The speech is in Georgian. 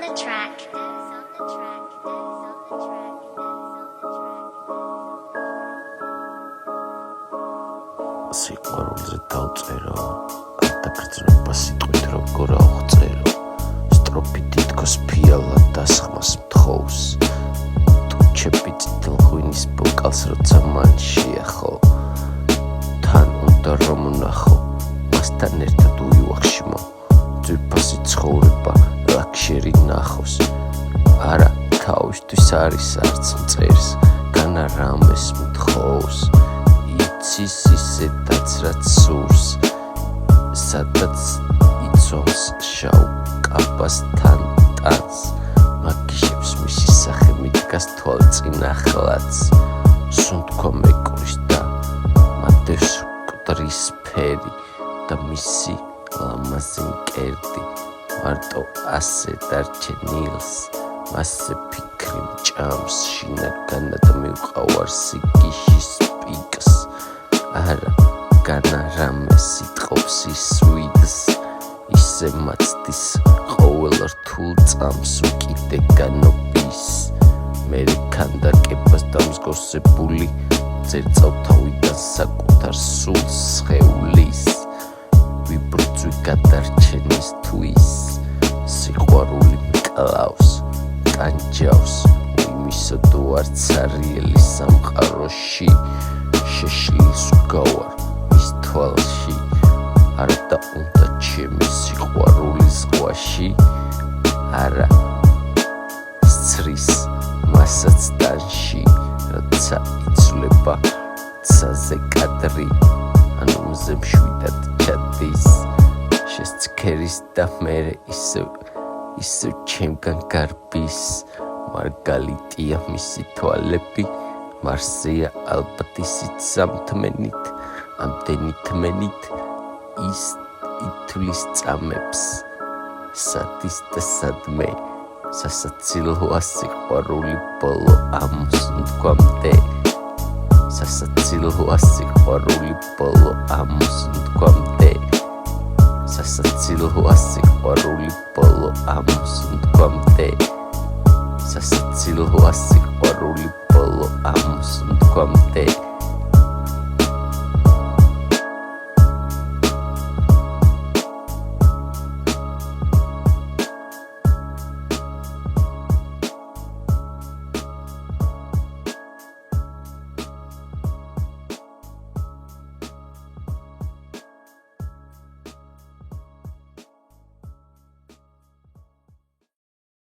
the track. სიყვარულზე დავწერო, ადაგრძნობა სიტყვით როგორ ავღწერო, სტროფი თითქოს ფიალად დასხმას მთხოვს, ტუჩები წითელღვინის ბოკალს როცა მან შეახო, თან უნდა რომ ვნახო, მასთან ერთად უივახშმო, ძვირფასი ცხოვრება ლაქშერი ნახოს, არა თავისთვის არის არც მწერს, განა რამეს მთხოვს, იცის ისედაც რაც სურს, სადაც იცვამს შავ კაბასთან ტანს, მაგიშებს მისი სახე მიდგას თვალწინ ახლაც, სუნთქვა მეკრის და მადევს მკვდრის ფერი და მისი ლამაზი მკერდი, მარტო ასე დარჩენილს, მასზე ფიქრი მჭამს, შინაგანად მივყავარ სიგიშის პიკს, არა განა რამე სიტყობს ისვიდს, ისე მაცდის ყოველ რთულ წამს უკიდე განობის, მერე ქანდაკებას დამსგავსებული წერწავ თავიდან საკუთარ სულს სხეულის, ვიბრძვი გადარჩენისთვის, სიყვარული მკლავს, ტანჯავს, იმისოდო არც არიელი სამყაროში, შეშლის ვგავარ მის თვალში, არა და უნდა ჩემი სიყვარული ზღვაში, არა სცრის მასაც ტანში, როცა იცვლება ცაზე კადრი, ანუ მზე მშვიდად ჩადის, შესცქერის და მერე ისევ ჩემგან გარბის, მარგალიტია მისი თვალები, მარსია ალბათ ისიც სამთმენით, ამდენი თმენით ის ითვლის წამებს, სადის და სადმე, სასაცილოა სიყვარული ბოლო ამოსუნთქვამდე, სასაცილოა სიყვარული ბოლო ამოსუნთქვამდე, სასაცილოა სიყვარული ბოლო ამოსუნთქვამდე, სასაცილოა სიყვარული ბოლო ამოსუნთქვამდე.